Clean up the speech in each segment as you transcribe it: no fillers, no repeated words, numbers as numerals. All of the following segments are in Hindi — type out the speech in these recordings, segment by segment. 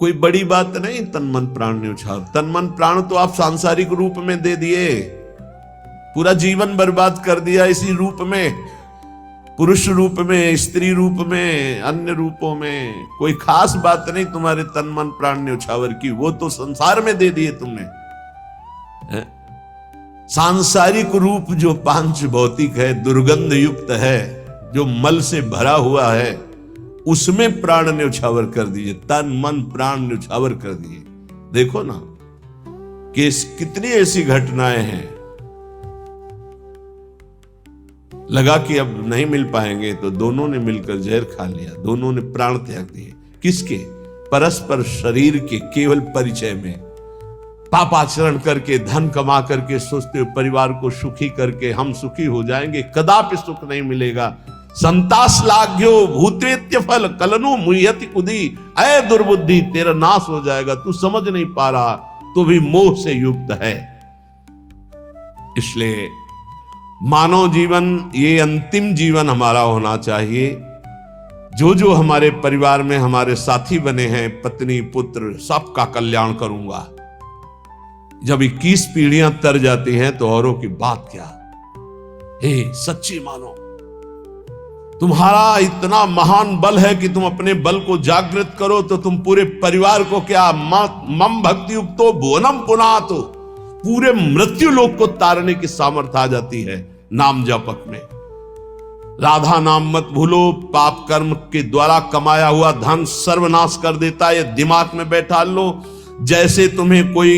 कोई बड़ी बात नहीं तन मन प्राण न्यौछावर। तन मन प्राण तो आप सांसारिक रूप में दे दिए, पूरा जीवन बर्बाद कर दिया इसी रूप में, पुरुष रूप में, स्त्री रूप में, अन्य रूपों में। कोई खास बात नहीं तुम्हारे तन मन प्राण न्यौछावर की, वो तो संसार में दे दिए तुमने। सांसारिक रूप जो पांच भौतिक है, दुर्गंध युक्त है, जो मल से भरा हुआ है, उसमें प्राण न्यौछावर कर दिए, तन मन प्राण न्यौछावर कर दिए। देखो ना कि कितनी ऐसी घटनाएं हैं। लगा कि अब नहीं मिल पाएंगे तो दोनों ने मिलकर जहर खा लिया, दोनों ने प्राण त्याग दिए। किसके? परस्पर शरीर के केवल परिचय में। पापाचरण करके, धन कमा करके सोचते हो परिवार को सुखी करके हम सुखी हो जाएंगे, कदापि सुख नहीं मिलेगा। संतास लाग्यो भूतेत्य फल कलनु मुह्यति कुदी, ऐ दुर्बुद्धि तेरा नाश हो जाएगा, तू समझ नहीं पा रहा तो भी मोह से युक्त है। इसलिए मानव जीवन ये अंतिम जीवन हमारा होना चाहिए। जो जो हमारे परिवार में हमारे साथी बने हैं, पत्नी पुत्र, सबका कल्याण करूंगा। जब 21 पीढ़ियां तर जाती हैं तो औरों की बात क्या। हे सच्ची मानो, तुम्हारा इतना महान बल है कि तुम अपने बल को जागृत करो तो तुम पूरे परिवार को क्या मम भक्ति युक्तो भुवनम पुनातो, पूरे मृत्यु लोक को तारने की सामर्थ्य आ जाती है नाम जपक में। राधा नाम मत भूलो, पाप कर्म के द्वारा कमाया हुआ धन सर्वनाश कर देता है, ये दिमाग में बैठा लो। जैसे तुम्हें कोई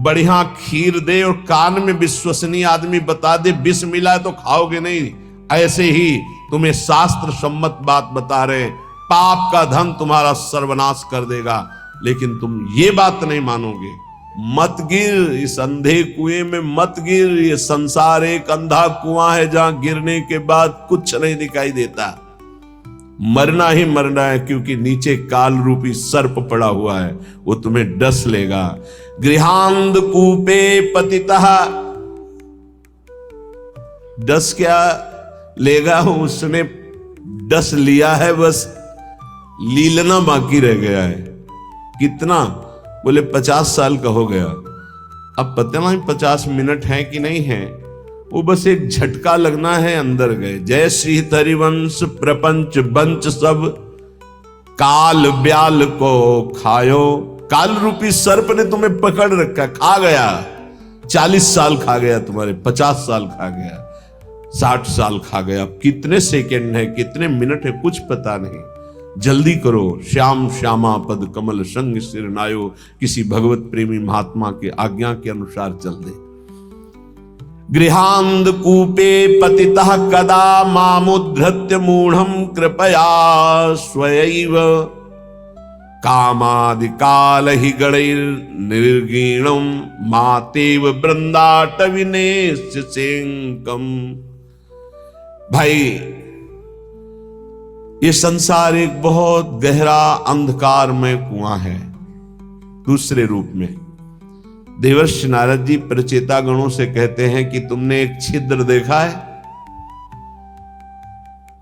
बढ़िया खीर दे और कान में विश्वसनीय आदमी बता दे विष मिला है तो खाओगे नहीं, ऐसे ही तुम्हें शास्त्र सम्मत बात बता रहे पाप का धन तुम्हारा सर्वनाश कर देगा, लेकिन तुम ये बात नहीं मानोगे। मत गिर इस अंधे कुएं में, मत गिर। ये संसार एक अंधा कुआं है जहां गिरने के बाद कुछ नहीं दिखाई देता। मरना ही मरना है, क्योंकि नीचे काल रूपी सर्प पड़ा हुआ है, वो तुम्हें डस लेगा। गृहांध कूपे पतितः, डस क्या लेगा, उसने डस लिया है, बस लीलना बाकी रह गया है। कितना? बोले 50 साल का हो गया। अब पता नहीं 50 मिनट है कि नहीं है, वो बस एक झटका लगना है, अंदर गए। जय श्री हरिवंश प्रपंच बंच सब काल ब्याल को खायो। काल रूपी सर्प ने तुम्हें पकड़ रखा, खा गया। 40 साल खा गया तुम्हारे, 50 साल खा गया, 60 साल खा गया। अब कितने सेकंड है, कितने मिनट है, कुछ पता नहीं। जल्दी करो, श्याम श्यामा पद कमल संग सिर नायो, किसी भगवत प्रेमी महात्मा के आज्ञा के अनुसार चल दे। गृहांध कूपे पतितः कदा मामुद्धृत्य मूढ़म कृपया स्वयैव कामादि काल ही गणैर निर्गीणम मातेव वृंदाटविनेश सेंकम। भाई, ये संसार एक बहुत गहरा अंधकारमय कुआं है। दूसरे रूप में देवर्षि नारद जी प्रचेता गणों से कहते हैं कि तुमने एक छिद्र देखा है,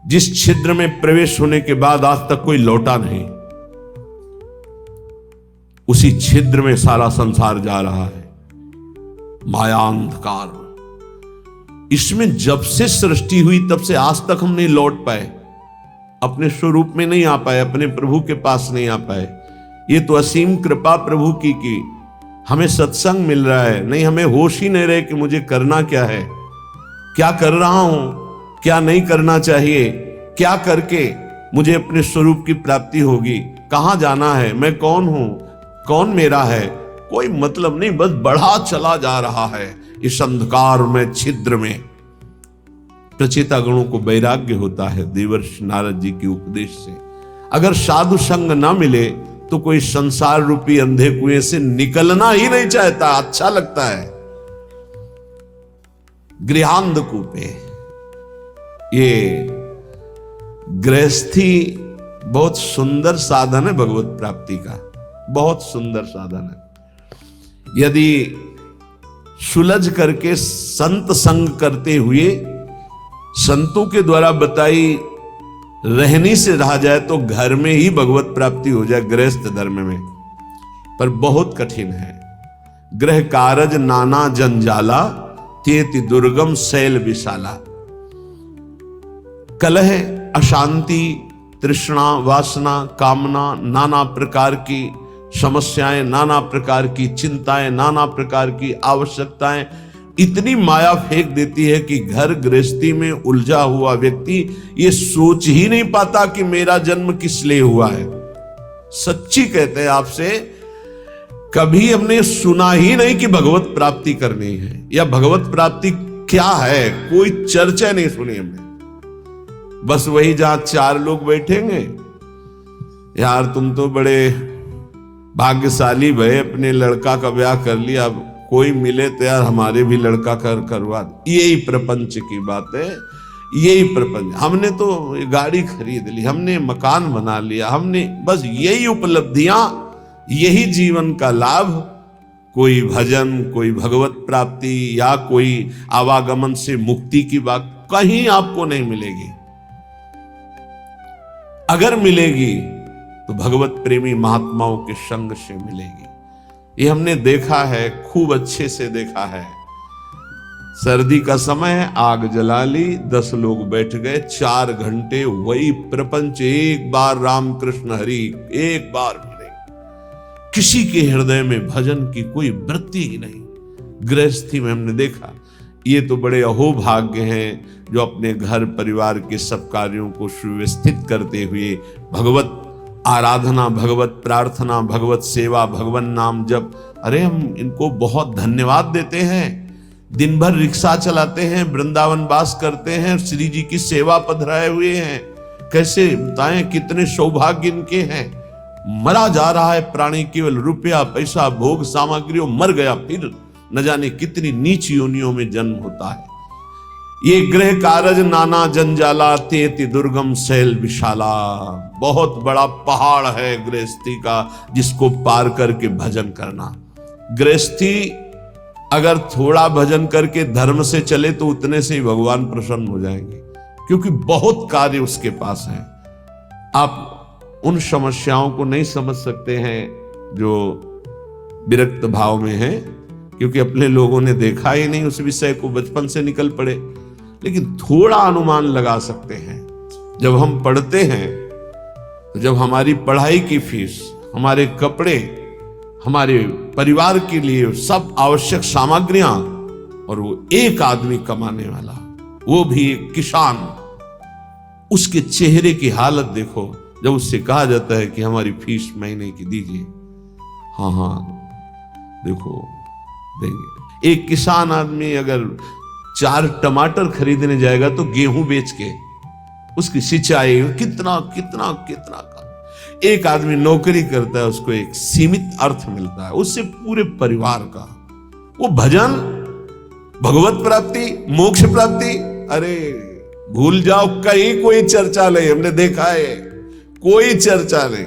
जिस छिद्र में प्रवेश होने के बाद आज तक कोई लौटा नहीं, उसी छिद्र में सारा संसार जा रहा है, माया अंधकार। इसमें जब से सृष्टि हुई तब से आज तक हम नहीं लौट पाए, अपने स्वरूप में नहीं आ पाए, अपने प्रभु के पास नहीं आ पाए। ये तो असीम कृपा प्रभु की हमें सत्संग मिल रहा है, नहीं हमें होश ही नहीं रहे कि मुझे करना क्या है, क्या कर रहा हूं, क्या नहीं करना चाहिए, क्या करके मुझे अपने स्वरूप की प्राप्ति होगी, कहां जाना है, मैं कौन हूं, कौन मेरा है, कोई मतलब नहीं, बस बढ़ा चला जा रहा है इस अंधकार में, छिद्र में। प्रचेता गणों को वैराग्य होता है देवर्षि नारद जी के उपदेश से। अगर साधु संग ना मिले तो कोई संसार रूपी अंधे कुएं से निकलना ही नहीं चाहता, अच्छा लगता है। गृहांध कूपे, ये गृहस्थी बहुत सुंदर साधन है भगवत प्राप्ति का, बहुत सुंदर साधन है। यदि सुलझ करके संत संग करते हुए संतों के द्वारा बताई रहनी से रहा जाए तो घर में ही भगवत प्राप्ति हो जाए, गृहस्थ धर्म में। पर बहुत कठिन है। गृह कारज नाना जंजाला, तेति दुर्गम शैल विशाला। कलह, अशांति, तृष्णा, वासना, कामना, नाना प्रकार की समस्याएं, नाना प्रकार की चिंताएं, नाना प्रकार की आवश्यकताएं इतनी माया फेंक देती है कि घर गृहस्थी में उलझा हुआ व्यक्ति ये सोच ही नहीं पाता कि मेरा जन्म किस लिए हुआ है। सच्ची कहते हैं आपसे, कभी हमने सुना ही नहीं कि भगवत प्राप्ति करनी है या भगवत प्राप्ति क्या है, कोई चर्चा नहीं सुनी हमने। बस वही जहां चार लोग बैठेंगे, यार तुम तो बड़े भाग्यशाली भय, अपने लड़का का ब्याह कर लिया, अब कोई मिले तो यार हमारे भी लड़का करवा। यही प्रपंच की बात है, यही प्रपंच। हमने तो गाड़ी खरीद ली, हमने मकान बना लिया, हमने बस यही उपलब्धियां, यही जीवन का लाभ। कोई भजन, कोई भगवत प्राप्ति या कोई आवागमन से मुक्ति की बात कहीं आपको नहीं मिलेगी। अगर मिलेगी तो भगवत प्रेमी महात्माओं के संग से मिलेगी। ये हमने देखा है, खूब अच्छे से देखा है। सर्दी का समय है, आग जला ली, 10 लोग बैठ गए, 4 घंटे वही प्रपंच, एक बार राम कृष्ण हरि, एक बार भी नहीं। किसी के हृदय में भजन की कोई वृत्ति ही नहीं। गृहस्थी में हमने देखा। ये तो बड़े अहोभाग्य हैं जो अपने घर परिवार के सब कार्यों को सुव्यवस्थित करते हुए भगवत आराधना, भगवत प्रार्थना, भगवत सेवा, भगवान नाम जप, अरे हम इनको बहुत धन्यवाद देते हैं। दिन भर रिक्शा चलाते हैं, वृंदावन वास करते हैं, श्री जी की सेवा पधराए हुए हैं। कैसे बताएं कितने सौभाग्य इनके हैं। मरा जा रहा है प्राणी, केवल रुपया पैसा भोग सामग्रियों, मर गया फिर न जाने कितनी नीच योनियों में जन्म होता है। ये गृह कारज नाना जंजाला, तेति दुर्गम शैल विशाला। बहुत बड़ा पहाड़ है गृहस्थी का, जिसको पार करके भजन करना। गृहस्थी अगर थोड़ा भजन करके धर्म से चले तो उतने से ही भगवान प्रसन्न हो जाएंगे, क्योंकि बहुत कार्य उसके पास है। आप उन समस्याओं को नहीं समझ सकते हैं जो विरक्त भाव में है, क्योंकि अपने लोगों ने देखा ही नहीं उस विषय को, बचपन से निकल पड़े। लेकिन थोड़ा अनुमान लगा सकते हैं। जब हम पढ़ते हैं तो जब हमारी पढ़ाई की फीस, हमारे कपड़े, हमारे परिवार के लिए सब आवश्यक सामग्रियां, और वो एक आदमी कमाने वाला, वो भी एक किसान, उसके चेहरे की हालत देखो जब उससे कहा जाता है कि हमारी फीस महीने की दीजिए। हाँ हाँ देखो देंगे। एक किसान आदमी अगर 4 टमाटर खरीदने जाएगा तो गेहूं बेच के उसकी सिंचाई कितना कितना कितना का। एक आदमी नौकरी करता है, उसको एक सीमित अर्थ मिलता है, उससे पूरे परिवार का। वो भजन, भगवत प्राप्ति, मोक्ष प्राप्ति, अरे भूल जाओ, कहीं कोई चर्चा नहीं। हमने देखा है कोई चर्चा नहीं।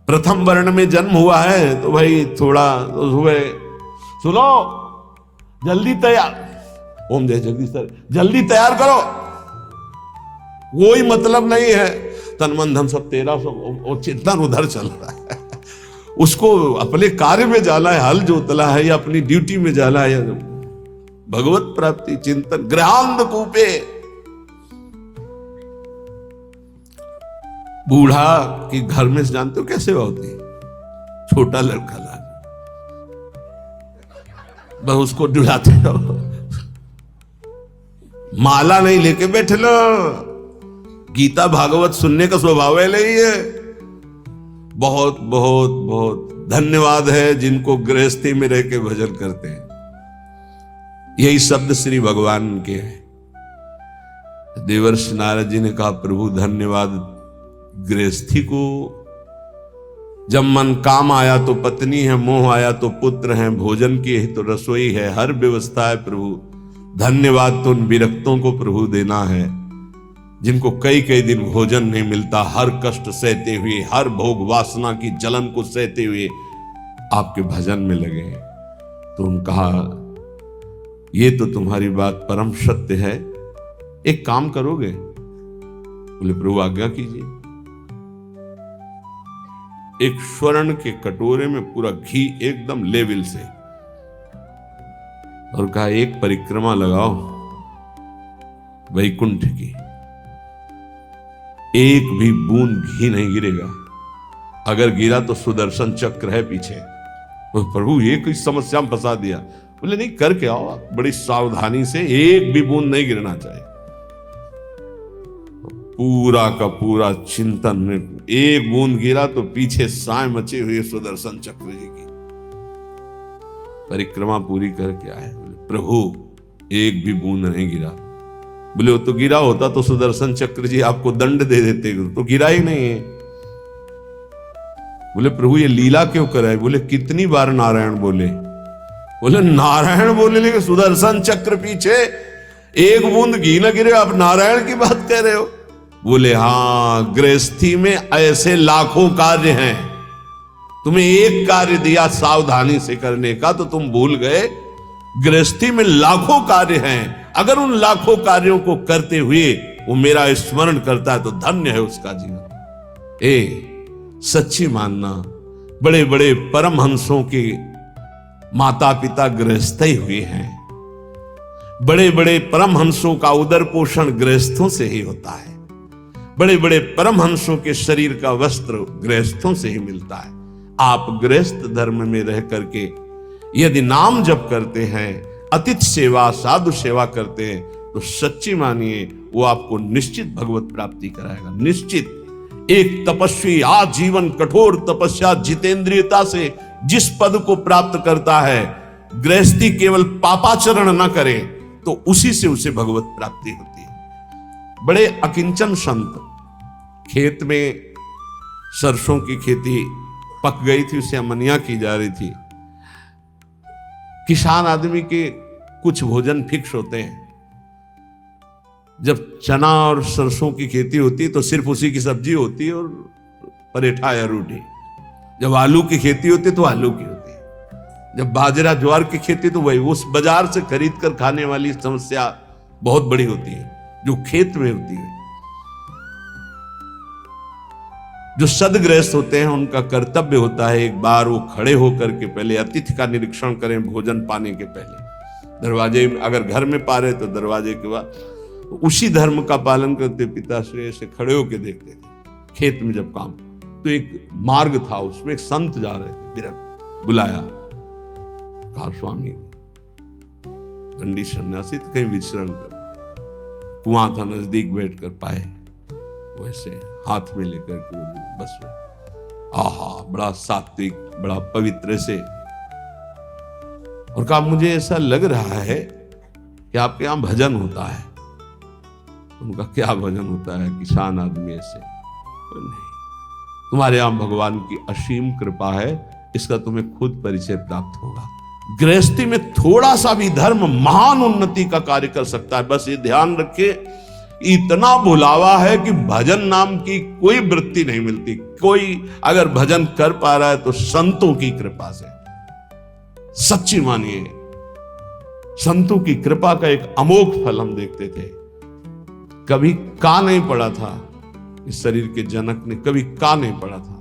प्रथम वर्ण में जन्म हुआ है तो भाई थोड़ा तो सुबह सुनो, जल्दी तैयार, ओम जय जगदीश, जल्दी तैयार करो, कोई मतलब नहीं है। तन मन धन सब तेरा, सब चिंतन उधर चल रहा है। उसको अपने कार्य में जाना है, हल जोतला है या अपनी ड्यूटी में जाना है, या भगवत प्राप्ति चिंतन। गृहांध कूपे, बूढ़ा की घर में जानते हो कैसे होती है, छोटा लड़का ला बस उसको डुलाते रहो, माला नहीं लेके बैठे लो। गीता भागवत सुनने का स्वभाव है नहीं है। बहुत बहुत बहुत धन्यवाद है जिनको गृहस्थी में रह के भजन करते हैं। यही शब्द श्री भगवान के हैं। देवर्षि नारद जी ने कहा, प्रभु धन्यवाद गृहस्थी को। जब मन काम आया तो पत्नी है, मोह आया तो पुत्र है, भोजन की है तो रसोई है, हर व्यवस्था है प्रभु। धन्यवाद तो उन विरक्तों को प्रभु देना है जिनको कई कई दिन भोजन नहीं मिलता, हर कष्ट सहते हुए, हर भोग वासना की जलन को सहते हुए आपके भजन में लगे। तो उन्होंने कहा, ये तो तुम्हारी बात परम सत्य है, एक काम करोगे? बोले प्रभु आज्ञा कीजिए। एक स्वर्ण के कटोरे में पूरा घी एकदम लेवल से, और कहा एक परिक्रमा लगाओ वैकुंठ की, एक भी बूंद घी नहीं गिरेगा, अगर गिरा तो सुदर्शन चक्र है पीछे। तो प्रभु ये कोई समस्या में फंसा दिया। बोले नहीं, करके आओ आप बड़ी सावधानी से, एक भी बूंद नहीं गिरना चाहिए। पूरा का पूरा चिंतन में एक बूंद गिरा तो पीछे साए मचे हुए सुदर्शन चक्र जी की। परिक्रमा पूरी करके आए, बोले प्रभु एक भी बूंद नहीं गिरा। बोले वो तो गिरा होता तो सुदर्शन चक्र जी आपको दंड दे देते, तो गिरा ही नहीं है। बोले प्रभु ये लीला क्यों कराए? बोले कितनी बार नारायण बोले? बोले नारायण बोले लेकिन सुदर्शन चक्र पीछे एक बूंद घी न गिरे, आप नारायण की बात कह रहे हो? बोले हाँ, गृहस्थी में ऐसे लाखों कार्य हैं, तुम्हें एक कार्य दिया सावधानी से करने का तो तुम भूल गए। गृहस्थी में लाखों कार्य हैं, अगर उन लाखों कार्यों को करते हुए वो मेरा स्मरण करता है तो धन्य है उसका जीवन। सच्ची मानना, बड़े बड़े परमहंसों के माता पिता गृहस्थ ही हुए हैं, बड़े बड़े परमहंसों का उदर पोषण गृहस्थों से ही होता है, बड़े बड़े परमहंसों के शरीर का वस्त्र गृहस्थों से ही मिलता है। आप गृहस्थ धर्म में रह करके यदि नाम जप करते हैं, अतिथि सेवा, साधु सेवा करते हैं, तो सच्ची मानिए वो आपको निश्चित भगवत प्राप्ति कराएगा, निश्चित। एक तपस्वी आजीवन कठोर तपस्या जितेंद्रियता से जिस पद को प्राप्त करता है, गृहस्थी केवल पापाचरण न करे तो उसी से उसे भगवत प्राप्ति होती है। बड़े अकिंचन संत, खेत में सरसों की खेती पक गई थी, उसे अमनिया की जा रही थी। किसान आदमी के कुछ भोजन फिक्स होते हैं, जब चना और सरसों की खेती होती है तो सिर्फ उसी की सब्जी होती है और परेठा या रोटी। जब आलू की खेती होती है तो आलू की होती है, जब बाजरा ज्वार की खेती तो वही। उस बाजार से खरीद कर खाने वाली समस्या बहुत बड़ी होती है जो खेत में होती है। जो सदगृहस्थ होते हैं उनका कर्तव्य होता है एक बार वो खड़े होकर के पहले अतिथि का निरीक्षण करें, भोजन पाने के पहले। दरवाजे अगर घर में पा रहे तो दरवाजे के बाद उसी धर्म का पालन करते पिताश्री से खड़े होकर देखते थे। खेत में जब काम, तो एक मार्ग था, उसमें एक संत जा रहे थे, विरक्त बुलाया, कहा स्वामी दंडी सन्यासी तो कहीं विचरण कर। कुआं था नजदीक, बैठ कर पाए, वैसे हाथ में लेकर के बस आहा, बड़ा सात्विक, बड़ा पवित्र से, और कहा मुझे ऐसा लग रहा है कि आपके यहां भजन होता है। उनका क्या भजन होता है, किसान आदमी ऐसे? नहीं, तुम्हारे यहां भगवान की असीम कृपा है, इसका तुम्हें खुद परिचय प्राप्त होगा। गृहस्थी में थोड़ा सा भी धर्म महान उन्नति का कार्य कर सकता है। बस ये ध्यान रखे, इतना बुलावा है कि भजन नाम की कोई वृत्ति नहीं मिलती। कोई अगर भजन कर पा रहा है तो संतों की कृपा से। सच्ची मानिए, संतों की कृपा का एक अमोघ फल हम देखते थे। कभी का नहीं पड़ा था इस शरीर के जनक ने, कभी का नहीं पड़ा था।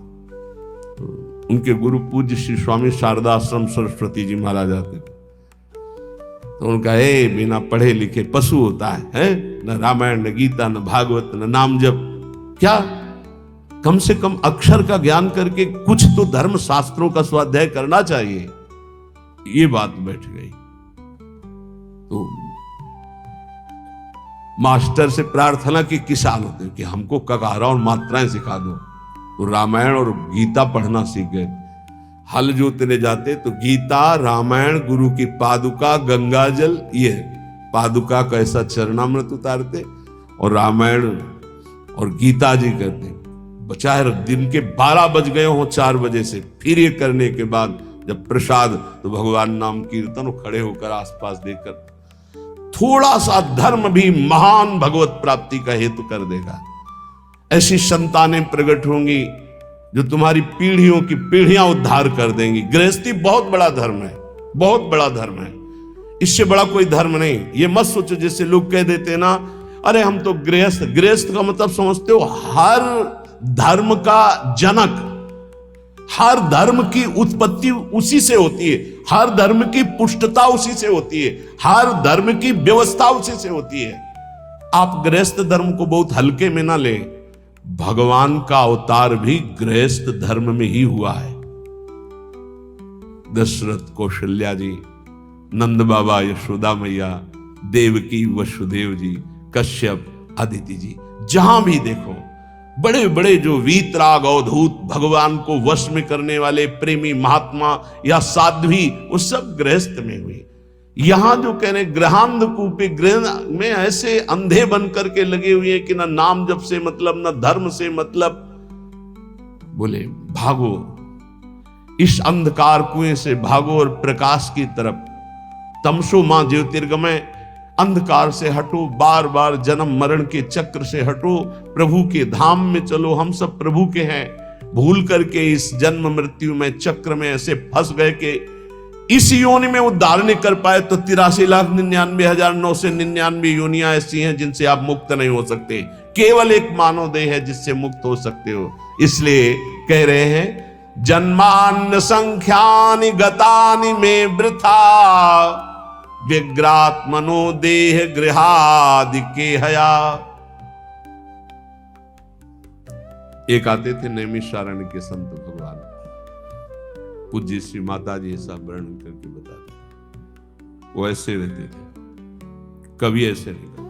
उनके गुरु पूज्य श्री स्वामी शारदा आश्रम सरस्वती जी महाराज आते थे, तो उनका बिना पढ़े लिखे पशु होता है? न रामायण, न गीता, न भागवत, न नाम जप, क्या कम से कम अक्षर का ज्ञान करके कुछ तो धर्म शास्त्रों का स्वाध्याय करना चाहिए। ये बात बैठ गई। तो मास्टर से प्रार्थना की किसान होते कि हमको ककारा और मात्राएं सिखा दो, तो रामायण और गीता पढ़ना सीख गए। हल जोतने जाते तो गीता, रामायण, गुरु की पादुका, गंगा जल, ये पादुका का ऐसा चरणामृत उतारते और रामायण और गीता जी करते। चाहे दिन के 12 बज गए हो 4 बजे से, फिर ये करने के बाद जब प्रसाद तो भगवान नाम कीर्तन, खड़े होकर आसपास देखकर, थोड़ा सा धर्म भी महान भगवत प्राप्ति का हेतु कर देगा। ऐसी संतानें प्रकट होंगी जो तुम्हारी पीढ़ियों की पीढ़ियां उद्धार कर देंगी। गृहस्थी बहुत बड़ा धर्म है, बहुत बड़ा धर्म है, इससे बड़ा कोई धर्म नहीं। ये मत सोचो जैसे लोग कह देते ना, अरे हम तो गृहस्थ। गृहस्थ का मतलब समझते हो हर धर्म का जनक, हर धर्म की उत्पत्ति उसी से होती है, हर धर्म की पुष्टता उसी से होती है, हर धर्म की व्यवस्था उसी से होती है। आप गृहस्थ धर्म को बहुत हल्के में ना ले, भगवान का अवतार भी गृहस्थ धर्म में ही हुआ है। दशरथ, कौशल्या जी, नंद बाबा, यशोदा मैया, देवकी, वसुदेव जी, कश्यप, अदिति जी, जहां भी देखो बड़े बड़े जो वीतराग अवधूत, भगवान को वश में करने वाले प्रेमी महात्मा या साध्वी, वो सब गृहस्थ में हुए। यहां जो कह रहे गृहांधकूपे, गृह में ऐसे अंधे बन करके लगे हुए हैं कि ना नाम जप से मतलब, ना धर्म से मतलब। बोले भागो, इस अंधकार कुएं से भागो और प्रकाश की तरफ। तमसो मां ज्योतिर्गमय, अंधकार से हटो, बार बार जन्म मरण के चक्र से हटो, प्रभु के धाम में चलो। हम सब प्रभु के हैं, भूल करके इस जन्म मृत्यु में चक्र में ऐसे फंस गए कि इस योनि में उद्धार नहीं कर पाए। तो 83,99,999 योनियां ऐसी हैं जिनसे आप मुक्त नहीं हो सकते। केवल एक मानव देह है जिससे मुक्त हो सकते हो। इसलिए कह रहे हैं जन्मान्न संख्यानि गतानि में वृथा, व्यग्रात्मनो देह गृहादि के हया। एक आते थे नैमिषारण्य के संत भगवान, पूज्य श्री माता जी ऐसा वर्णन करके बताते, वो ऐसे रहते थे, कभी ऐसे नहीं करते।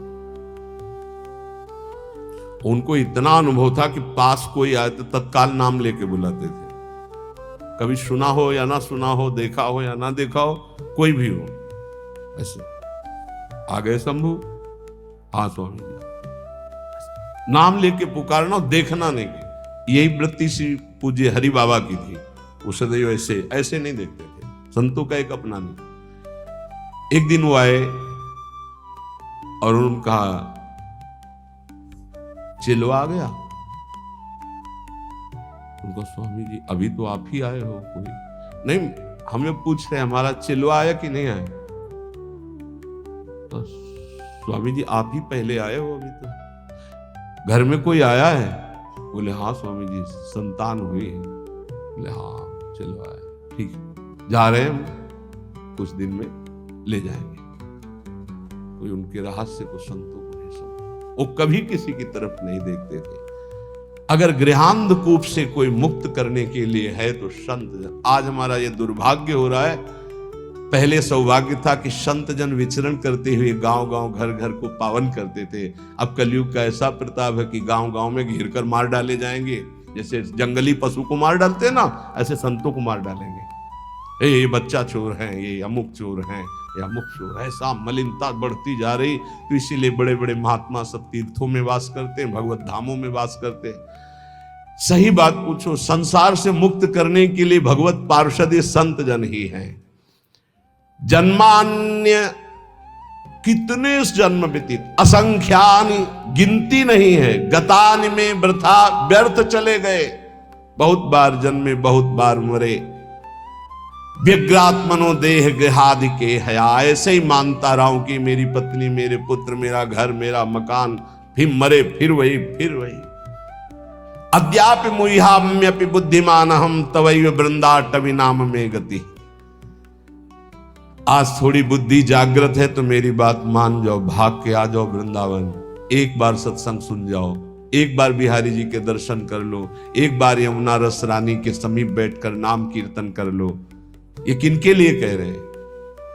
उनको इतना अनुभव था कि पास कोई आए तो तत्काल नाम लेके बुलाते थे। कभी सुना हो या ना सुना हो, देखा हो या ना देखा हो, कोई भी हो, ऐसे आ गए शंभू, हाँ स्वामी जी, नाम लेके पुकारना, देखना नहीं कि यही वृत्ति सी पूज्य हरि बाबा की थी। उसे सदैव ऐसे ऐसे नहीं देखते थे, संतों का एक अपना नहीं। एक दिन वो आए और उन्होंने कहा चिलवा आ गया। उनको स्वामी जी अभी तो आप ही आए हो, कोई नहीं, हमें पूछ रहे हमारा चिलवा आया कि नहीं आया। तो स्वामी जी आप ही पहले आए हो, अभी तो घर में कोई आया है? बोले हाँ स्वामी जी संतान हुई है। बोले हाँ चलो आए, ठीक है, जा रहे हैं हम, कुछ दिन में ले जाएंगे। कोई उनके रहस्य को संतों को नहीं समझ, वो कभी किसी की तरफ नहीं देखते थे। अगर गृहांधकूप से कोई मुक्त करने के लिए है तो संत जन। आज हमारा ये दुर्भाग्य हो रहा है, पहले सौभाग्य था कि संत जन विचरण करते हुए गांव गांव घर घर को पावन करते थे। अब कलयुग का ऐसा प्रताप है कि गांव गांव में घेर कर मार डाले जाएंगे, जैसे जंगली पशु को मार डालते हैं ना, ऐसे संतों को मार डालेंगे। ये बच्चा चोर है, ये अमुक चोर है, ये अमुक चोर है। ऐसा मलिनता बढ़ती जा रही, तो इसीलिए बड़े बड़े महात्मा सब तीर्थों में वास करते हैं, भगवत धामों में वास करते हैं। सही बात पूछो, संसार से मुक्त करने के लिए भगवत पार्षद ये संत जन ही हैं। जन्मान्य कितने जन्म व्यतीत, असंख्यानि, गिनती नहीं है, गतानि में वृथा, व्यर्थ चले गए, बहुत बार जन्मे बहुत बार मरे। व्यग्रात्मनो देह गृहादि के हया, ऐसे ही मानता रहा हूं कि मेरी पत्नी, मेरे पुत्र, मेरा घर, मेरा मकान, फिर मरे, फिर वही। अद्यापि मुह्याम्यपि बुद्धिमान हम तवैव वृंदाटवी नाम में गति। आज थोड़ी बुद्धि जागृत है तो मेरी बात मान जाओ, भाग के आ जाओ वृंदावन। एक बार सत्संग सुन जाओ, एक बार बिहारी जी के दर्शन कर लो, एक बार यमुना रस रानी के समीप बैठकर नाम कीर्तन कर लो। ये किनके लिए कह रहे हैं?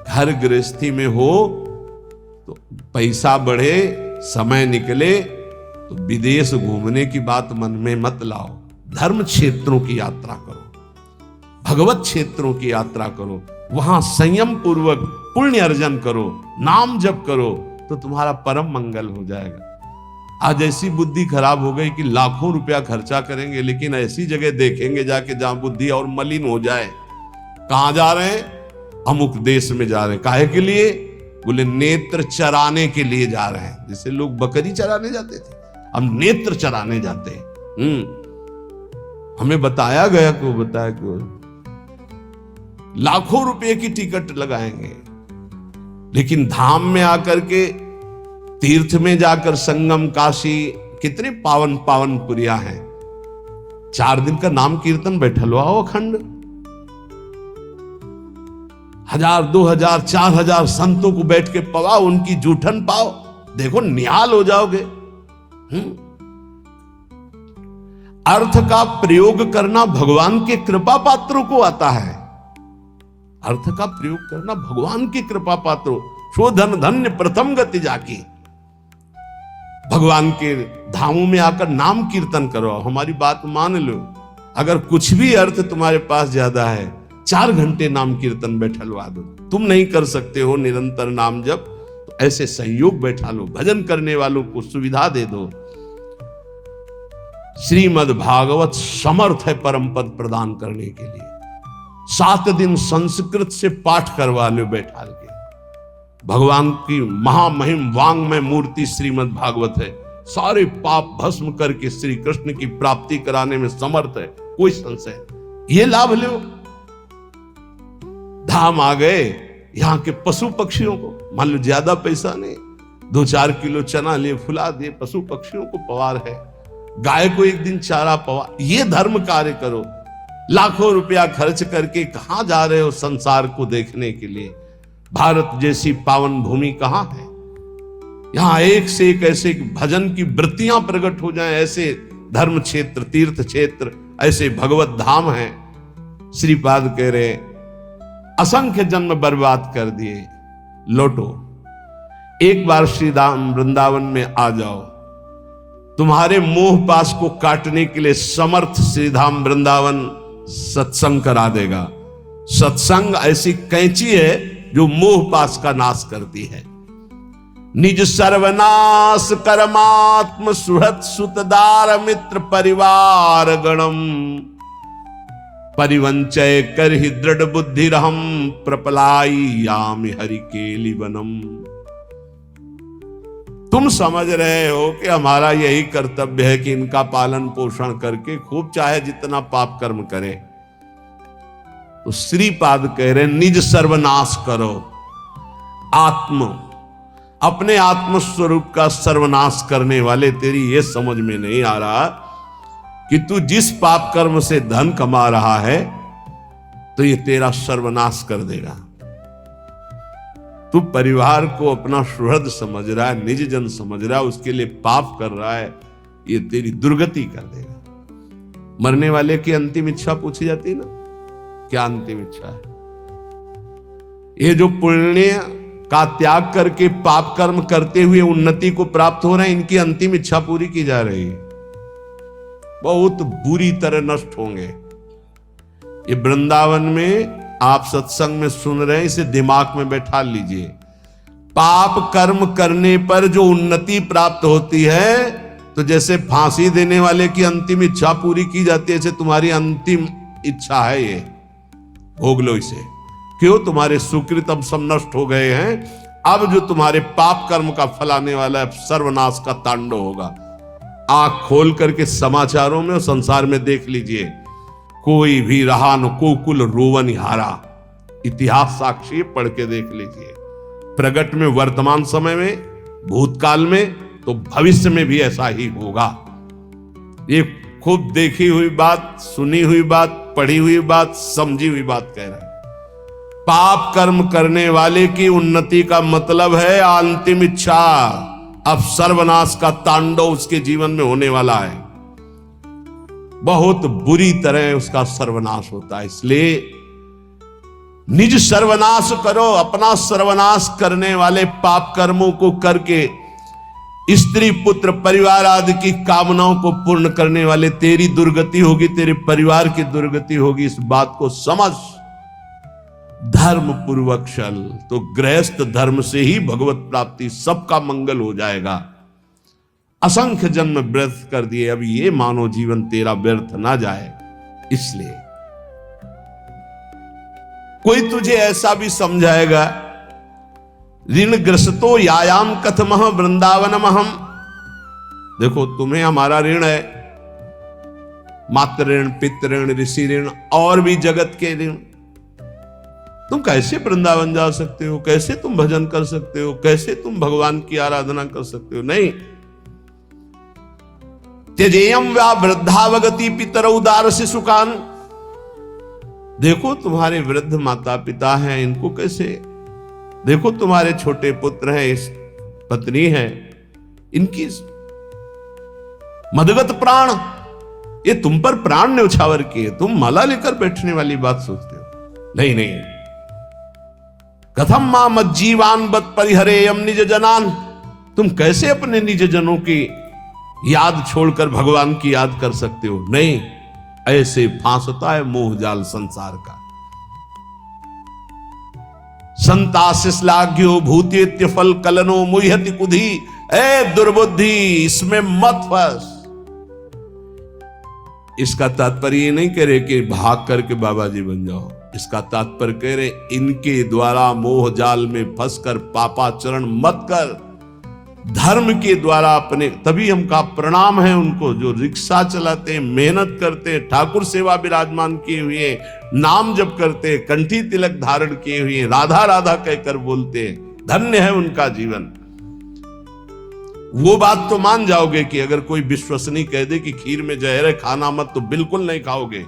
घर गृहस्थी में हो तो पैसा बढ़े, समय निकले तो विदेश घूमने की बात मन में मत लाओ। धर्म क्षेत्रों की यात्रा करो, भगवत क्षेत्रों की यात्रा करो, वहां संयम पूर्वक पुण्य अर्जन करो, नाम जप करो, तो तुम्हारा परम मंगल हो जाएगा। आज ऐसी बुद्धि खराब हो गई कि लाखों रुपया खर्चा करेंगे लेकिन ऐसी जगह देखेंगे जाके जहां बुद्धि और मलिन हो जाए। कहां जा रहे हैं? अमुक देश में जा रहे हैं। काहे के लिए? बोले नेत्र चराने के लिए जा रहे हैं। जैसे लोग बकरी चराने जाते थे, हम नेत्र चराने जाते हैं। हमें बताया गया क्यों, बताया क्यों? लाखों रुपए की टिकट लगाएंगे लेकिन धाम में आकर के, तीर्थ में जाकर, संगम, काशी, कितने पावन पावन पुरिया हैं, 4 दिन का नाम कीर्तन बैठलवाओ अखंड। 1000, 2000, 4000 संतों को बैठ के पवाओ, उनकी जूठन पाओ, देखो निहाल हो जाओगे। अर्थ का प्रयोग करना भगवान के कृपा पात्रों को आता है। अर्थ का प्रयोग करना भगवान के कृपा पात्रों, शोधन धन्य प्रथम गति जाकी। भगवान के धामों में आकर नाम कीर्तन करो, हमारी बात मान लो। अगर कुछ भी अर्थ तुम्हारे पास ज्यादा है, 4 घंटे नाम कीर्तन बैठलवा दो। तुम नहीं कर सकते हो निरंतर नाम जप, तो ऐसे सहयोग बैठा लो, भजन करने वालों को सुविधा दे दो। श्रीमद् भागवत समर्थ है परम पद प्रदान करने के लिए। 7 दिन संस्कृत से पाठ करवा लो बैठा के। भगवान की महामहिम वांग्मय मूर्ति श्रीमद् भागवत है, सारे पाप भस्म करके श्री कृष्ण की प्राप्ति कराने में समर्थ है, कोई संशय। ये लाभ लो। धाम आ गए, यहां के पशु पक्षियों को, मान लो ज्यादा पैसा नहीं, 2-4 किलो चना लिए फुला दिए, पशु पक्षियों को पवार है, गाय को एक दिन चारा पवा, ये धर्म कार्य करो। लाखों रुपया खर्च करके कहां जा रहे हो संसार को देखने के लिए? भारत जैसी पावन भूमि कहां है? यहां एक से एक ऐसे भजन की वृत्तियां प्रकट हो जाएं, ऐसे धर्म क्षेत्र, तीर्थ क्षेत्र, ऐसे भगवत धाम हैं। श्रीपाद कह रहे असंख्य जन्म बर्बाद कर दिए, लौटो एक बार श्री धाम वृंदावन में आ जाओ। तुम्हारे मोह पास को काटने के लिए समर्थ श्रीधाम वृंदावन सत्संग करा देगा। सत्संग ऐसी कैंची है जो मोह पास का नाश करती है। निज सर्वनाश कर्मात्म सुहृत सुतदार मित्र परिवार गणम परिवंचय कर ही दृढ़ बुद्धि रहम प्रपलाई यामि हरि केली वनम। तुम समझ रहे हो कि हमारा यही कर्तव्य है कि इनका पालन पोषण करके खूब चाहे जितना पाप कर्म करे। तो श्रीपाद कह रहे निज सर्वनाश करो। अपने आत्म स्वरूप का सर्वनाश करने वाले, तेरी ये समझ में नहीं आ रहा कि तू जिस पाप कर्म से धन कमा रहा है तो ये तेरा सर्वनाश कर देगा। तू परिवार को अपना सुहृद समझ रहा है, निज जन समझ रहा है, उसके लिए पाप कर रहा है, ये तेरी दुर्गति कर देगा। मरने वाले की अंतिम इच्छा पूछी जाती है ना, क्या अंतिम इच्छा है? ये जो पुण्य का त्याग करके पाप कर्म करते हुए उन्नति को प्राप्त हो रहे हैं, इनकी अंतिम इच्छा पूरी की जा रही है। बहुत बुरी तरह नष्ट होंगे। ये वृंदावन में आप सत्संग में सुन रहे हैं, इसे दिमाग में बैठा लीजिए। पाप कर्म करने पर जो उन्नति प्राप्त होती है, तो जैसे फांसी देने वाले की अंतिम इच्छा पूरी की जाती है, ऐसे तुम्हारी अंतिम इच्छा है ये, भोग लो इसे। क्यों? तुम्हारे सुकृत अब सब नष्ट हो गए हैं। अब जो तुम्हारे पाप कर्म का फल आने वाला है, सर्वनाश का तांडव होगा। आंख खोल करके समाचारों में और संसार में देख लीजिए, कोई भी रहा न कोकुल रोवन हारा। इतिहास साक्षी पढ़ के देख लीजिए। प्रगट में वर्तमान समय में, भूतकाल में, तो भविष्य में भी ऐसा ही होगा। ये खूब देखी हुई बात, सुनी हुई बात, पढ़ी हुई बात, समझी हुई बात कह रहे हैं। पाप कर्म करने वाले की उन्नति का मतलब है अंतिम इच्छा। अब सर्वनाश का तांडव उसके जीवन में होने वाला है, बहुत बुरी तरह उसका सर्वनाश होता है। इसलिए निज सर्वनाश करो। अपना सर्वनाश करने वाले पाप कर्मों को करके स्त्री पुत्र परिवार आदि की कामनाओं को पूर्ण करने वाले, तेरी दुर्गति होगी, तेरे परिवार की दुर्गति होगी। इस बात को समझ। धर्म पूर्वक चल, तो गृहस्थ धर्म से ही भगवत प्राप्ति, सबका मंगल हो जाएगा। असंख्य जन्म व्यर्थ कर दिए, अब ये मानव जीवन तेरा व्यर्थ ना जाए। इसलिए कोई तुझे ऐसा भी समझाएगा, ऋण ग्रस्तो यायाम कथमह वृंदावनमहम। देखो तुम्हें हमारा ऋण है, मातृ ऋण, पितृ ऋण, ऋषि ऋण और भी जगत के ऋण। तुम कैसे वृंदावन जा सकते हो? कैसे तुम भजन कर सकते हो? कैसे तुम भगवान की आराधना कर सकते हो? नहीं। त्यजेयम व्या वृद्धावगति पितरौ दारसि सुकान। देखो तुम्हारे वृद्ध माता पिता हैं, इनको कैसे, देखो तुम्हारे छोटे पुत्र हैं, इस पत्नी है, इनकी मदगत प्राण, ये तुम पर प्राण न्यौछावर किए, तुम माला लेकर बैठने वाली बात सोचते हो। नहीं नहीं, कथम मां मज्जीवान बत परिहरेयम निज जनान, तुम कैसे अपने निज जनों की याद छोड़कर भगवान की याद कर सकते हो। नहीं, ऐसे फांसता है मोह जाल संसार का। संतासिस्लाघ्यो भूतेत्य फल कलनो मुह्यति कुधी, ए दुर्बुद्धि इसमें मत फंस। इसका तात्पर्य ये नहीं कह रहे कि भाग करके बाबा जी बन जाओ, इसका तात्पर्य कह रहे इनके द्वारा मोह जाल में फंसकर पापाचरण मत कर, धर्म के द्वारा अपने, तभी हमका प्रणाम है उनको जो रिक्शा चलाते, मेहनत करते, ठाकुर सेवा विराजमान किए हुए, नाम जप करते, कंठी तिलक धारण किए हुए, राधा राधा कहकर बोलते, धन्य है उनका जीवन। वो बात तो मान जाओगे कि अगर कोई विश्वसनीय कह दे कि खीर में जहर है खाना मत, तो बिल्कुल नहीं खाओगे।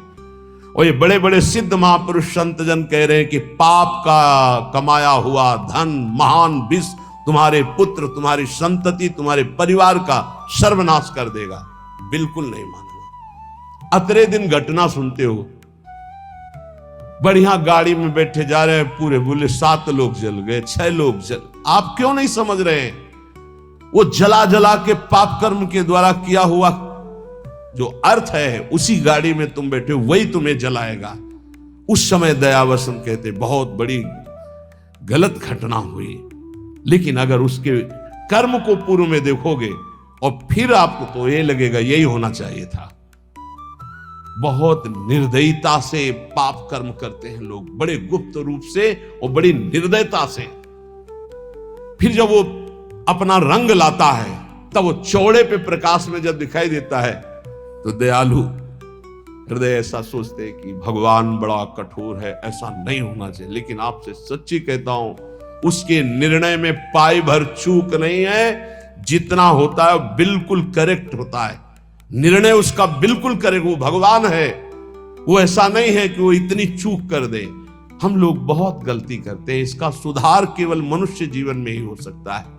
और ये बड़े बड़े सिद्ध महापुरुष संत जन कह रहे हैं कि पाप का कमाया हुआ धन महान विष तुम्हारे पुत्र, तुम्हारी संतति, तुम्हारे परिवार का सर्वनाश कर देगा। बिल्कुल नहीं मानना। अतरे दिन घटना सुनते हो, बढ़िया गाड़ी में बैठे जा रहे हैं, पूरे बोले 7 लोग जल गए, 6 लोग जल। आप क्यों नहीं समझ रहे हैं? वो जला जला के पाप कर्म के द्वारा किया हुआ जो अर्थ है, उसी गाड़ी में तुम बैठे हो, वही तुम्हें जलाएगा। उस समय दयावसन कहते बहुत बड़ी गलत घटना हुई, लेकिन अगर उसके कर्म को पूर्व में देखोगे और फिर आपको तो ये लगेगा यही होना चाहिए था। बहुत निर्दयता से पाप कर्म करते हैं लोग, बड़े गुप्त रूप से और बड़ी निर्दयता से। फिर जब वो अपना रंग लाता है, तब वो चौड़े पे प्रकाश में जब दिखाई देता है, तो दयालु हृदय ऐसा सोचते हैं कि भगवान बड़ा कठोर है, ऐसा नहीं होना चाहिए। लेकिन आपसे सच्ची कहता हूं, उसके निर्णय में पाई भर चूक नहीं है। जितना होता है बिल्कुल करेक्ट होता है, निर्णय उसका बिल्कुल करेक्ट। वो भगवान है, वो ऐसा नहीं है कि वो इतनी चूक कर दे। हम लोग बहुत गलती करते हैं, इसका सुधार केवल मनुष्य जीवन में ही हो सकता है।